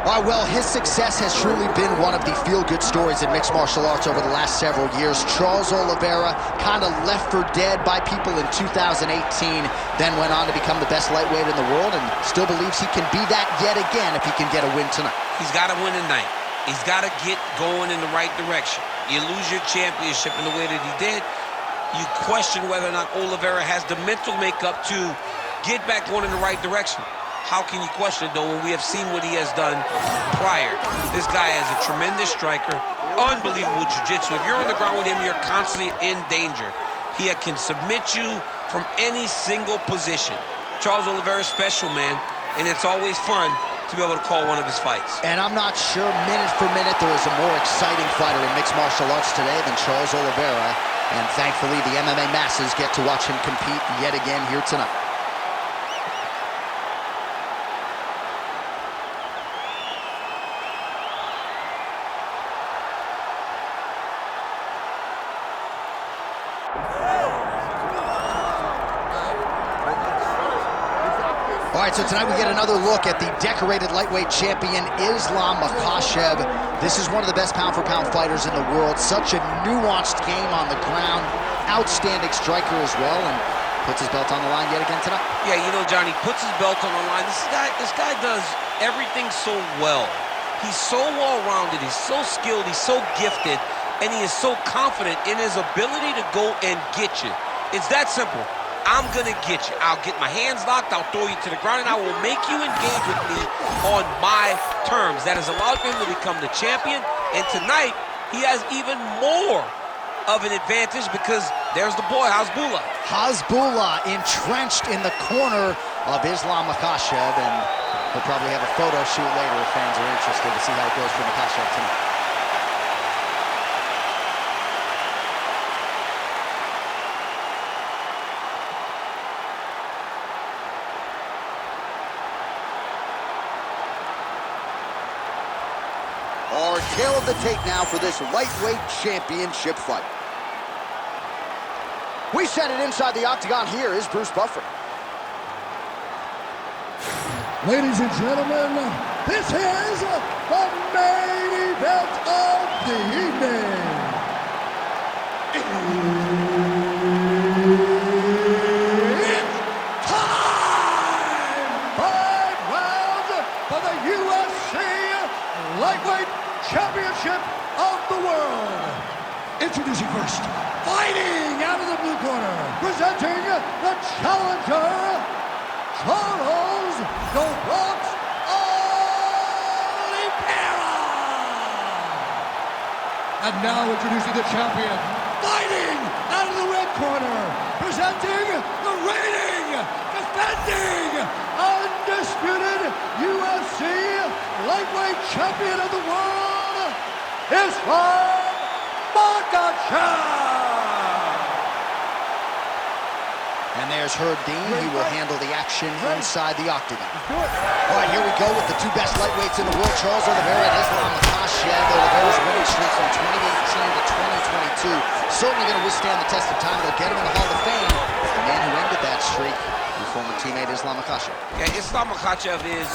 Well, his success has truly been one of the feel-good stories in mixed martial arts over the last several years. Charles Oliveira kind of left for dead by people in 2018, then went on to become the best lightweight in the world and still believes he can be that yet again if he can get a win tonight. He's got to win tonight. He's got to get going in the right direction. You lose your championship in the way that he did, you question whether or not Oliveira has the mental makeup to get back going in the right direction. How can you question it, though, when we have seen what he has done prior? This guy is a tremendous striker, unbelievable jiu-jitsu. If you're on the ground with him, you're constantly in danger. He can submit you from any single position. Charles Oliveira is special, man, and it's always fun to be able to call one of his fights. And I'm not sure, minute for minute, there is a more exciting fighter in mixed martial arts today than Charles Oliveira. And thankfully, the MMA masses get to watch him compete yet again here tonight. All right, so tonight we get another look at the decorated lightweight champion, Islam Makhachev. This is one of the best pound-for-pound fighters in the world. Such a nuanced game on the ground. Outstanding striker as well, and puts his belt on the line yet again tonight. Yeah, you know, Johnny, puts his belt on the line. This guy does everything so well. He's so well-rounded. He's so skilled. He's so gifted, and he is so confident in his ability to go and get you. It's that simple. I'm gonna get you. I'll get my hands locked, I'll throw you to the ground, and I will make you engage with me on my terms. That has allowed him to become the champion, and tonight, he has even more of an advantage because there's the boy, Hasbullah. Hasbullah entrenched in the corner of Islam Makhachev, and he'll probably have a photo shoot later if fans are interested to see how it goes for Makhachev tonight. Our tail of the tape now for this lightweight championship fight. We set it inside the octagon. Here is Bruce Buffer. Ladies and gentlemen, this is the main event of the evening. It's time! 5 rounds for the UFC Lightweight Championship of the world. Introducing first, fighting out of the blue corner, presenting the challenger, Charles "The Bronx" Oliveira. And now introducing the champion, fighting out of the red corner, presenting the reigning, defending, undisputed UFC lightweight champion of the world, Islam Makhachev. And there's Herb Dean. He will handle the action inside the octagon. All right, here we go with the two best lightweights in the world, Charles Oliveira and Islam Makhachev. Oliveira's winning streak from 2018 to 2022. Certainly going to withstand the test of time. They'll get him in the Hall of Fame. The man who ended that streak, your former teammate Islam Makhachev. Yeah, Islam Makhachev is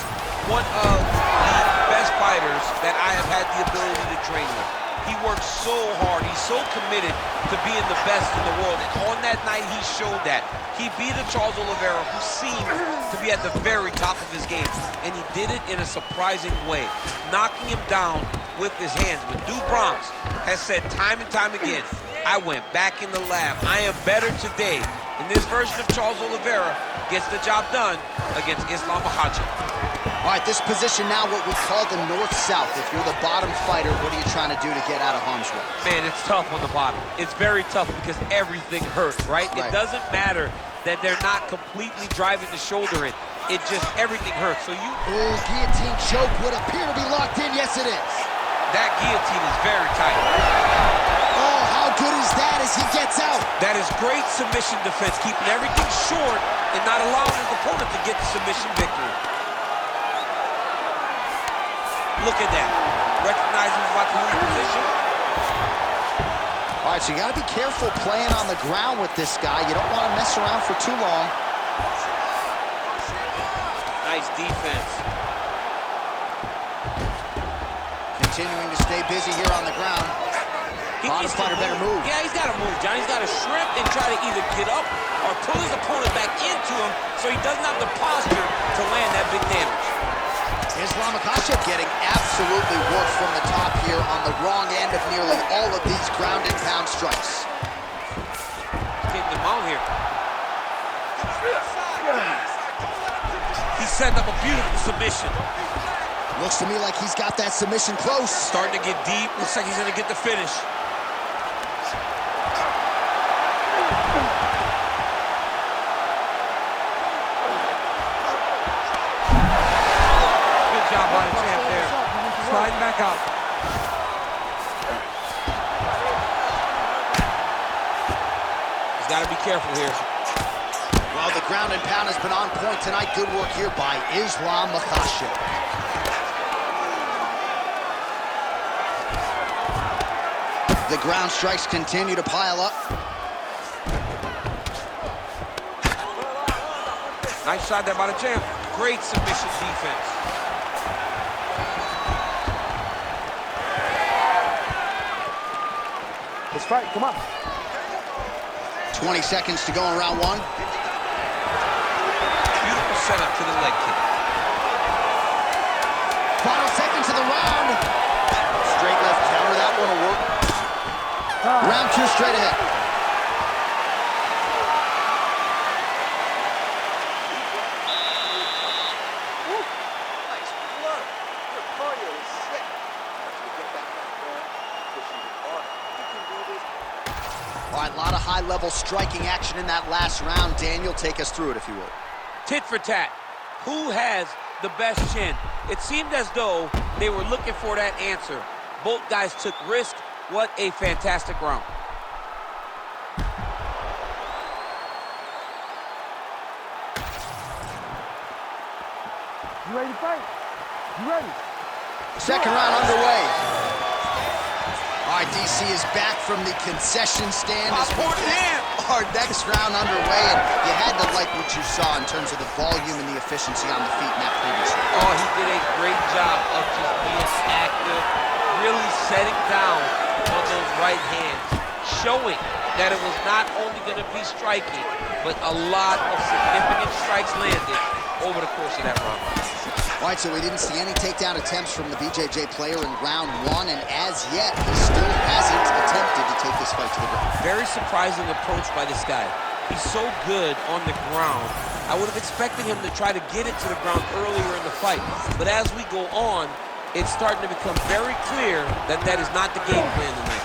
one of the best fighters that I have had the ability to train with. He works so hard. He's so committed to being the best in the world. And on that night, he showed that. He beat a Charles Oliveira who seemed to be at the very top of his game. And he did it in a surprising way, knocking him down with his hands. But Duke Bronx has said time and time again, I went back in the lab. I am better today. And this version of Charles Oliveira gets the job done against Islam Makhachev. All right, this position now, what we call the north-south. If you're the bottom fighter, what are you trying to do to get out of harm's way? Man, it's tough on the bottom. It's very tough because everything hurts, right? It doesn't matter that they're not completely driving the shoulder in. It just, everything hurts. So you... Ooh, guillotine choke would appear to be locked in. Yes, it is. That guillotine is very tight. Oh, how good is that as he gets out? That is great submission defense, keeping everything short and not allowing his opponent to get the submission victory. Look at that. Recognizing he's about to lose position. All right, so you got to be careful playing on the ground with this guy. You don't want to mess around for too long. Nice defense. continuing to stay busy here on the ground. Bottom fighter better move. Yeah, he's got to move, John. He's got to shrimp and try to either get up or pull his opponent back into him so he doesn't have the posture to land that big damage. Islam Makhachev getting absolutely worked from the top here on the wrong end of nearly all of these ground and pound strikes. Taking him out here. He's setting up a beautiful submission. Looks to me like he's got that submission close. Starting to get deep. Looks like he's going to get the finish. Good job by the champ there. Sliding back out. He's got to be careful here. Well, the ground and pound has been on point tonight. Good work here by Islam Makhachev. The ground strikes continue to pile up. Nice shot there by the champ. Great submission defense. Let's fight, come on. 20 seconds to go in round one. Beautiful setup to the leg kick. Final seconds of the round. Straight left counter, that one will work. Round two straight ahead. Nice work. Your cardio is sick. Once you get back on the ground, push even harder. You can do this. All right, a lot of high-level striking action in that last round. Daniel, take us through it, if you will. Tit for tat. Who has the best chin? It seemed as though they were looking for that answer. Both guys took risk. What a fantastic round. You ready to fight? You ready? Second round underway. All right, DC is back from the concession stand as we get our next round underway, and you had to like what you saw in terms of the volume and the efficiency on the feet in that previous round. Oh, he did a great job of just being active, really setting down on those right hands, showing that it was not only going to be striking, but a lot of significant strikes landed over the course of that round. All right, so we didn't see any takedown attempts from the BJJ player in round one, and as yet, he still hasn't attempted to take this fight to the ground. Very surprising approach by this guy. He's so good on the ground. I would have expected him to try to get it to the ground earlier in the fight, but as we go on, it's starting to become very clear that that is not the game plan tonight.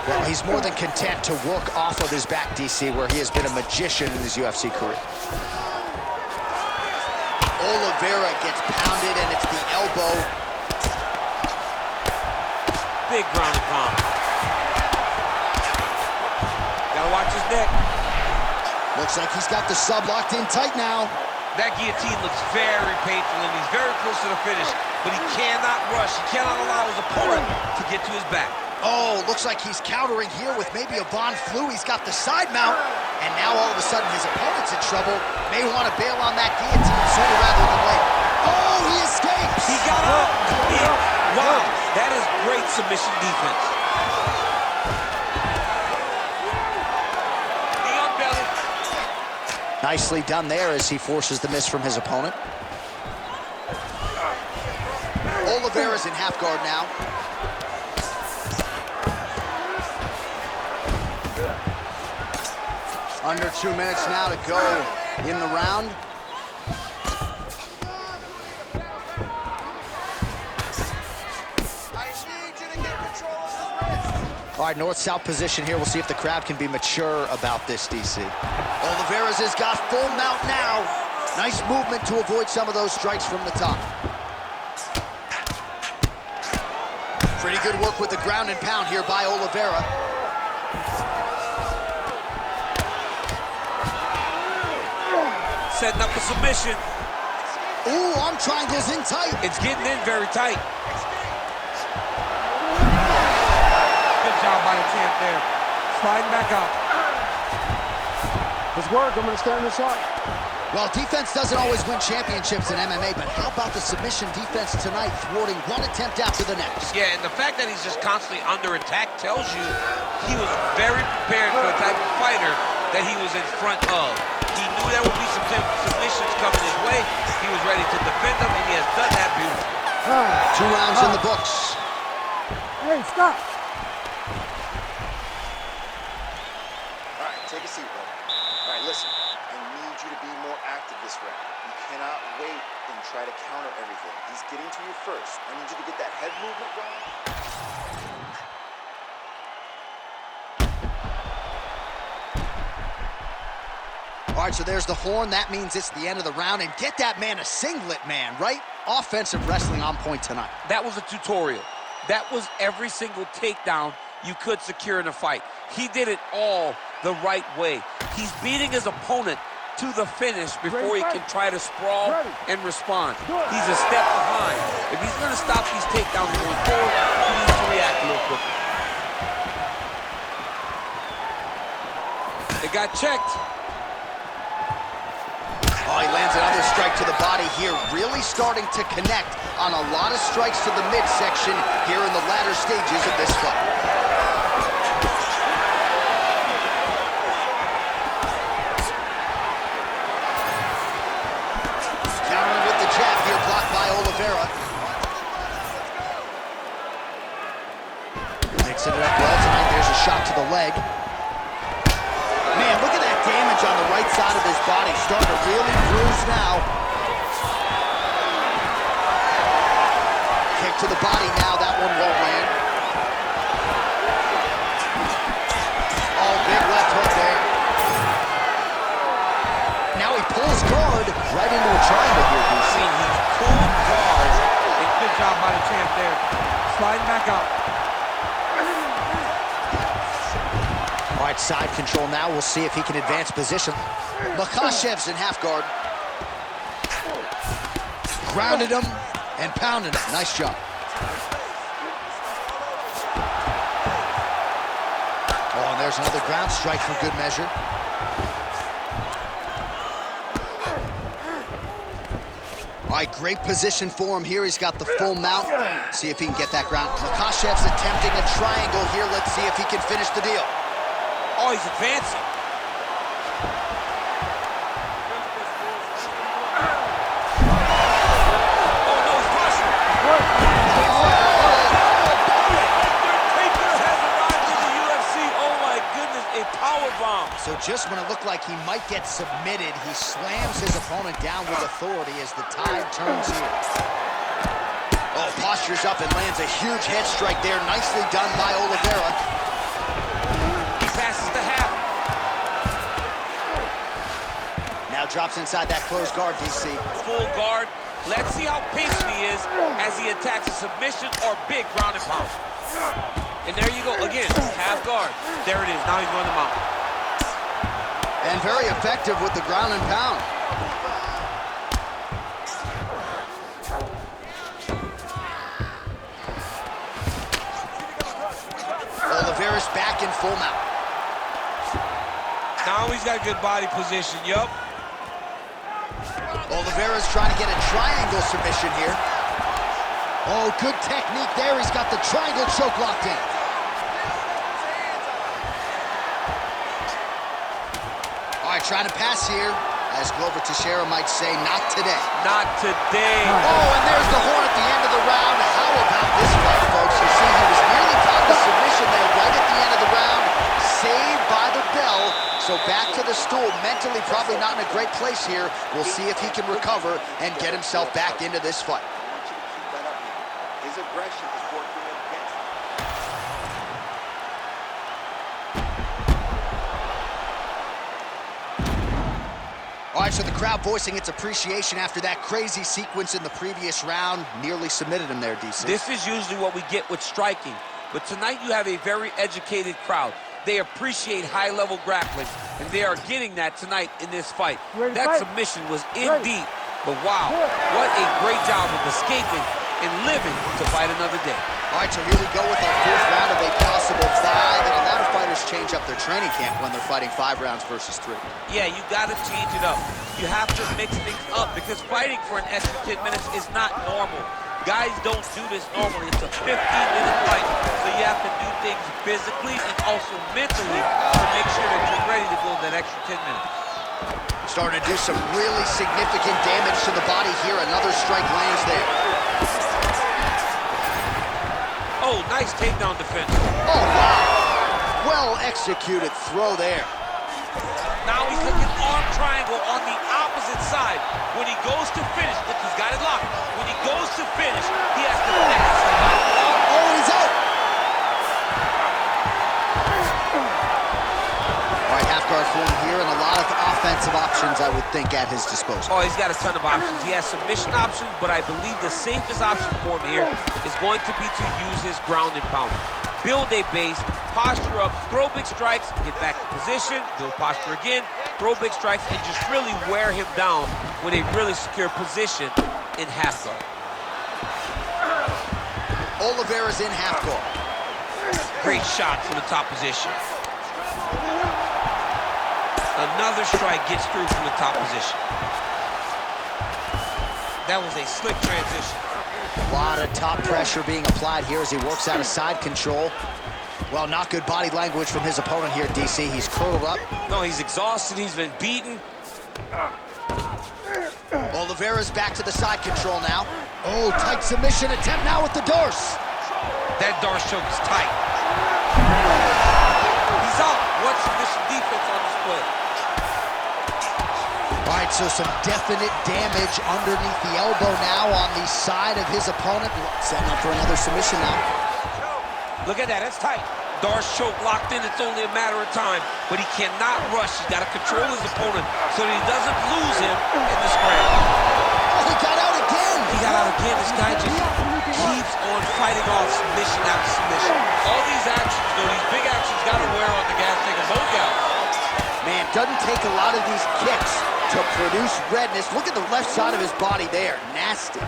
Well, he's more than content to work off of his back, DC, where he has been a magician in his UFC career. Oliveira gets pounded, and it's the elbow. Big ground and pound. Gotta watch his neck. Looks like he's got the sub locked in tight now. That guillotine looks very painful, and he's very close to the finish, but he cannot rush. He cannot allow his opponent to get to his back. Oh, looks like he's countering here with maybe a Von Flue. He's got the side mount, and now all of a sudden his opponent's in trouble. May want to bail on that guillotine sooner rather than later. Oh, he escapes! He got up! Wow, that is great submission defense. Knee on belly. Nicely done there as he forces the miss from his opponent. Oliveira's in half guard now. Under 2 minutes now to go in the round. I need you to get control of his wrist. All right, north-south position here. We'll see if the crowd can be mature about this, DC. Oliveira's has got full mount now. Nice movement to avoid some of those strikes from the top. Pretty good work with the ground and pound here by Oliveira. Setting up a submission. Ooh, arm triangles in tight. It's getting in very tight. Good job by the champ there. Sliding back out. Let's work, I'm gonna stand on the side. Well, defense doesn't always win championships in MMA, but how about the submission defense tonight, thwarting one attempt after the next? Yeah, and the fact that he's just constantly under attack tells you he was very prepared for the type of fighter that he was in front of. He knew there would be some submissions coming his way. He was ready to defend them, and he has done that beautifully. 2 rounds in the books. Hey, stop. All right, take a seat, brother. All right, listen. I need you to be more active this round. You cannot wait and try to counter everything. He's getting to you first. I need you to get that head movement going. All right, so there's the horn. That means it's the end of the round. And get that man a singlet, man, right? Offensive wrestling on point tonight. That was a tutorial. That was every single takedown you could secure in a fight. He did it all the right way. He's beating his opponent to the finish before he can try to sprawl and respond. He's a step behind. If he's going to stop these takedowns going forward, he needs to react a little quicker. It got checked. Oh, he lands another strike to the body here, really starting to connect on a lot of strikes to the midsection here in the latter stages of this fight. Countering with the jab here, blocked by Oliveira. Mixing it up well tonight. There's a shot to the leg. Man, look at that damage on the right side of his body. Starting to really bruise now. Kick to the body now. That one won't land. Oh, big left hook there. Now he pulls guard right into a triangle here, DC. He's pulled guard. And good job by the champ there. Sliding back out. All right, side control now. We'll see if he can advance position. Makhachev's in half guard. Grounded him and pounded him. Nice job. Oh, and there's another ground strike for good measure. All right, great position for him here. He's got the full mount. See if he can get that ground. Makhachev's attempting a triangle here. Let's see if he can finish the deal. Oh, he's advancing. Oh, no, he's crushing. Undertaker has arrived in the UFC. Oh, my goodness, a powerbomb. So just when it looked like he might get submitted, he slams his opponent down with authority as the tide turns here. Oh, postures up and lands a huge head strike there. Nicely done by Oliveira. Passes the half. Now drops inside that closed guard, DC. Full guard. Let's see how patient he is as he attacks a submission or big ground and pound. And there you go. Again, half guard. There it is. Now he's going to mount. And very effective with the ground and pound. Oliveira's back in full mount. Now he's got good body position. Yup. Oliveira's trying to get a triangle submission here. Oh, good technique there. He's got the triangle choke locked in. All right, trying to pass here. As Glover Teixeira might say, not today. Not today. Oh, and there's the horn at the end of the round. How about this fight, folks? You see, he was nearly caught the submission there right at the end of the round. Saved by the bell. So back to the stool. Mentally probably not in a great place here. We'll see if he can recover and get himself back into this fight. I want you to keep that up. His aggression is working against him. All right, so the crowd voicing its appreciation after that crazy sequence in the previous round. Nearly submitted him there, DC. This is usually what we get with striking. But tonight you have a very educated crowd. They appreciate high-level grappling, and they are getting that tonight in this fight. That submission was in deep, but wow, what a great job of escaping and living to fight another day. All right, so here we go with our fourth round of a possible 5. And a lot of fighters change up their training camp when they're fighting 5 rounds versus 3. Yeah, you got to change it up. You have to mix things up because fighting for an extra 10 minutes is not normal. Guys don't do this normally. It's a 15-minute fight, so you have to do things physically and also mentally to make sure that you're ready to go that extra 10 minutes. Starting to do some really significant damage to the body here. Another strike lands there. Oh, nice takedown defense. Oh, wow. Well executed throw there. Now he's looking arm triangle on the opposite side. When he goes to finish, look, he's got it locked. When he goes to finish, he has to finish. Oh, he's out. All right, half guard form here, and a lot of offensive options, I would think, at his disposal. Oh, he's got a ton of options. He has submission options, but I believe the safest option for him here is going to be to use his ground and pound. Build a base, posture up, throw big strikes, get back to position, build posture again, throw big strikes, and just really wear him down with a really secure position in half guard. Oliveira's in half guard. Great shot from the top position. Another strike gets through from the top position. That was a slick transition. A lot of top pressure being applied here as he works out of side control. Well, not good body language from his opponent here, DC. He's curled up. No, he's exhausted. He's been beaten. Oliveira's back to the side control now. Oh, tight submission attempt now with the Dorse. That Dorse choke is tight. He's out. What submission defense on display? All right, so some definite damage underneath the elbow now on the side of his opponent. Setting up for another submission now. Look at that, that's tight. Dorse choke locked in, it's only a matter of time. But he cannot rush, he's got to control his opponent so that he doesn't lose him in the scramble. Oh, he got out again. He got out again, this guy just keeps on fighting off submission after submission. All these actions, though, these big actions got to wear on the gas tank of both guys. Man, doesn't take a lot of these kicks to produce redness. Look at the left side of his body there. Nasty.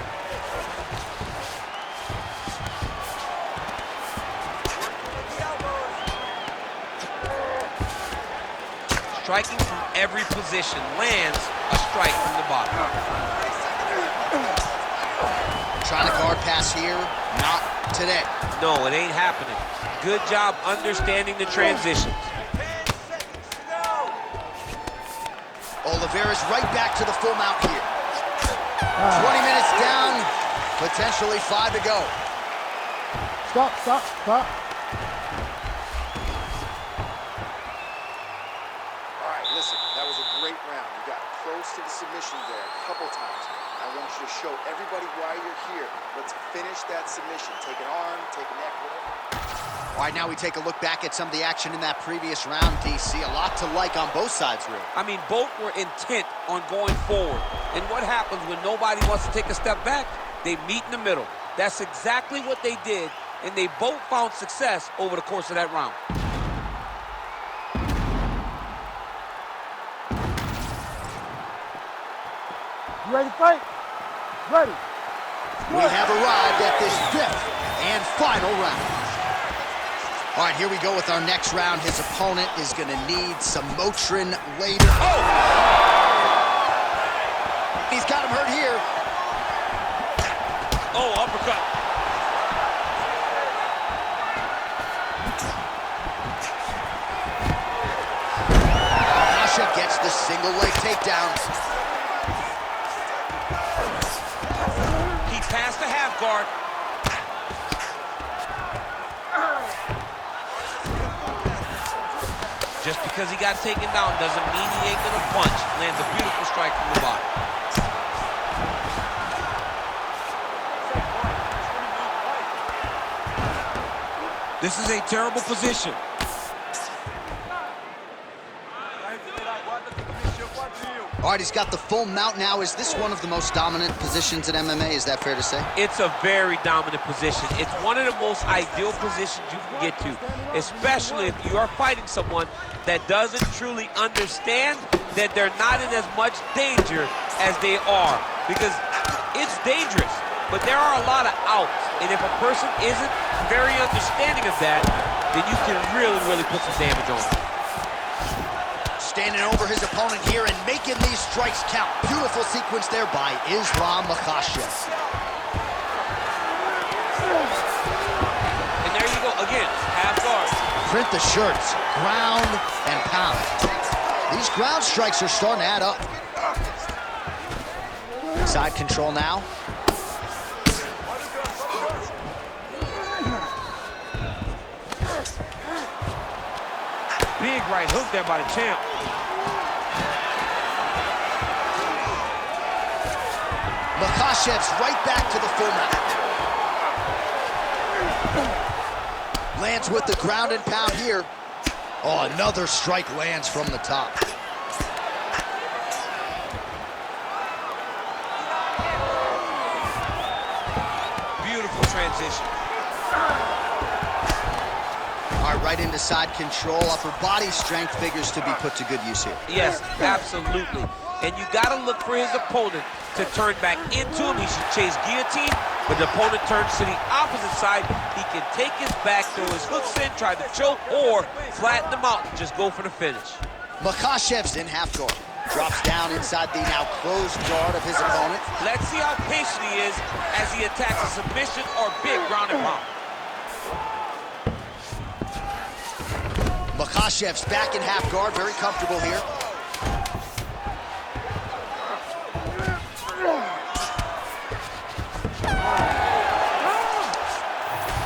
Striking from every position, lands a strike from the bottom. Trying to guard pass here, not today. No, it ain't happening. Good job understanding the transitions. Oliveira's right back to the full mount here. 20 minutes down, potentially 5 to go. Stop, stop, stop. All right, listen, that was a great round. You got close to the submission there a couple times. I want you to show everybody why you're here. Let's finish that submission. Take an arm, take a neck, whatever. All right, now we take a look back at some of the action in that previous round, DC. A lot to like on both sides, really. I mean, both were intent on going forward. And what happens when nobody wants to take a step back? They meet in the middle. That's exactly what they did, and they both found success over the course of that round. You ready to fight? Ready. We have arrived at this 5th and final round. All right, here we go with our next round. His opponent is going to need some Motrin later. Oh! He's got him hurt here. Oh, uppercut. Makhachev gets the single leg takedown. He passed the half guard. Just because he got taken down doesn't mean he ain't gonna punch. Lands a beautiful strike from the bottom. This is a terrible position. All right, he's got the full mount now. Is this one of the most dominant positions in MMA? Is that fair to say? It's a very dominant position. It's one of the most ideal positions you can get to, especially if you are fighting someone that doesn't truly understand that they're not in as much danger as they are, because it's dangerous, but there are a lot of outs. And if a person isn't very understanding of that, then you can really, really put some damage on them. Standing over his opponent here and making these strikes count. Beautiful sequence there by Makhachev. And there you go, again, half guard. Print the shirts, ground and pound. These ground strikes are starting to add up. Side control now. Big right hook there by the champ. Makhachev's right back to the full mount. Lands with the ground and pound here. Oh, another strike lands from the top. Beautiful transition. All right, right into side control. Upper body strength figures to be put to good use here. Yes, absolutely. And you got to look for his opponent to turn back into him. He should chase guillotine, but the opponent turns to the opposite side. He can take his back, throw his hooks in, try to choke, or flatten him out and just go for the finish. Makhachev's in half guard. Drops down inside the now closed guard of his opponent. Let's see how patient he is as he attacks a submission or big ground and pound. Makhachev's back in half guard, very comfortable here.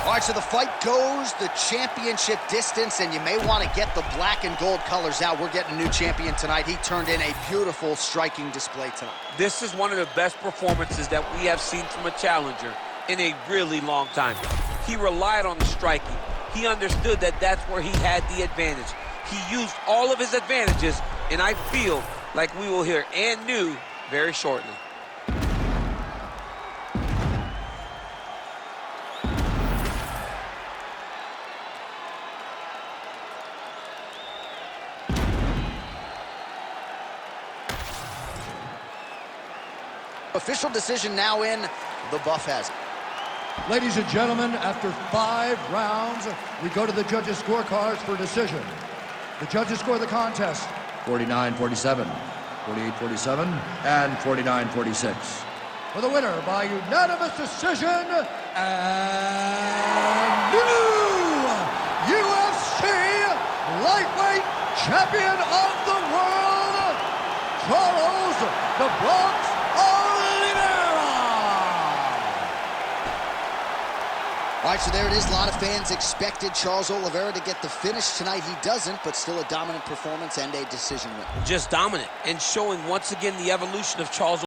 All right, so the fight goes the championship distance, and you may want to get the black and gold colors out. We're getting a new champion tonight. He turned in a beautiful striking display tonight. This is one of the best performances that we have seen from a challenger in a really long time. He relied on the striking. He understood that that's where he had the advantage. He used all of his advantages, and I feel like we will hear and new very shortly. Official decision now in. The buff has it. Ladies and gentlemen, after 5 rounds, we go to the judges' scorecards for decision. The judges score the contest 49-47, 48-47, and 49-46. For the winner by unanimous decision, and new UFC lightweight champion of the world, Charles "The Bronx" Oliveira. All right, so there it is. A lot of fans expected Charles Oliveira to get the finish tonight. He doesn't, but still a dominant performance and a decision win. Just dominant and showing once again the evolution of Charles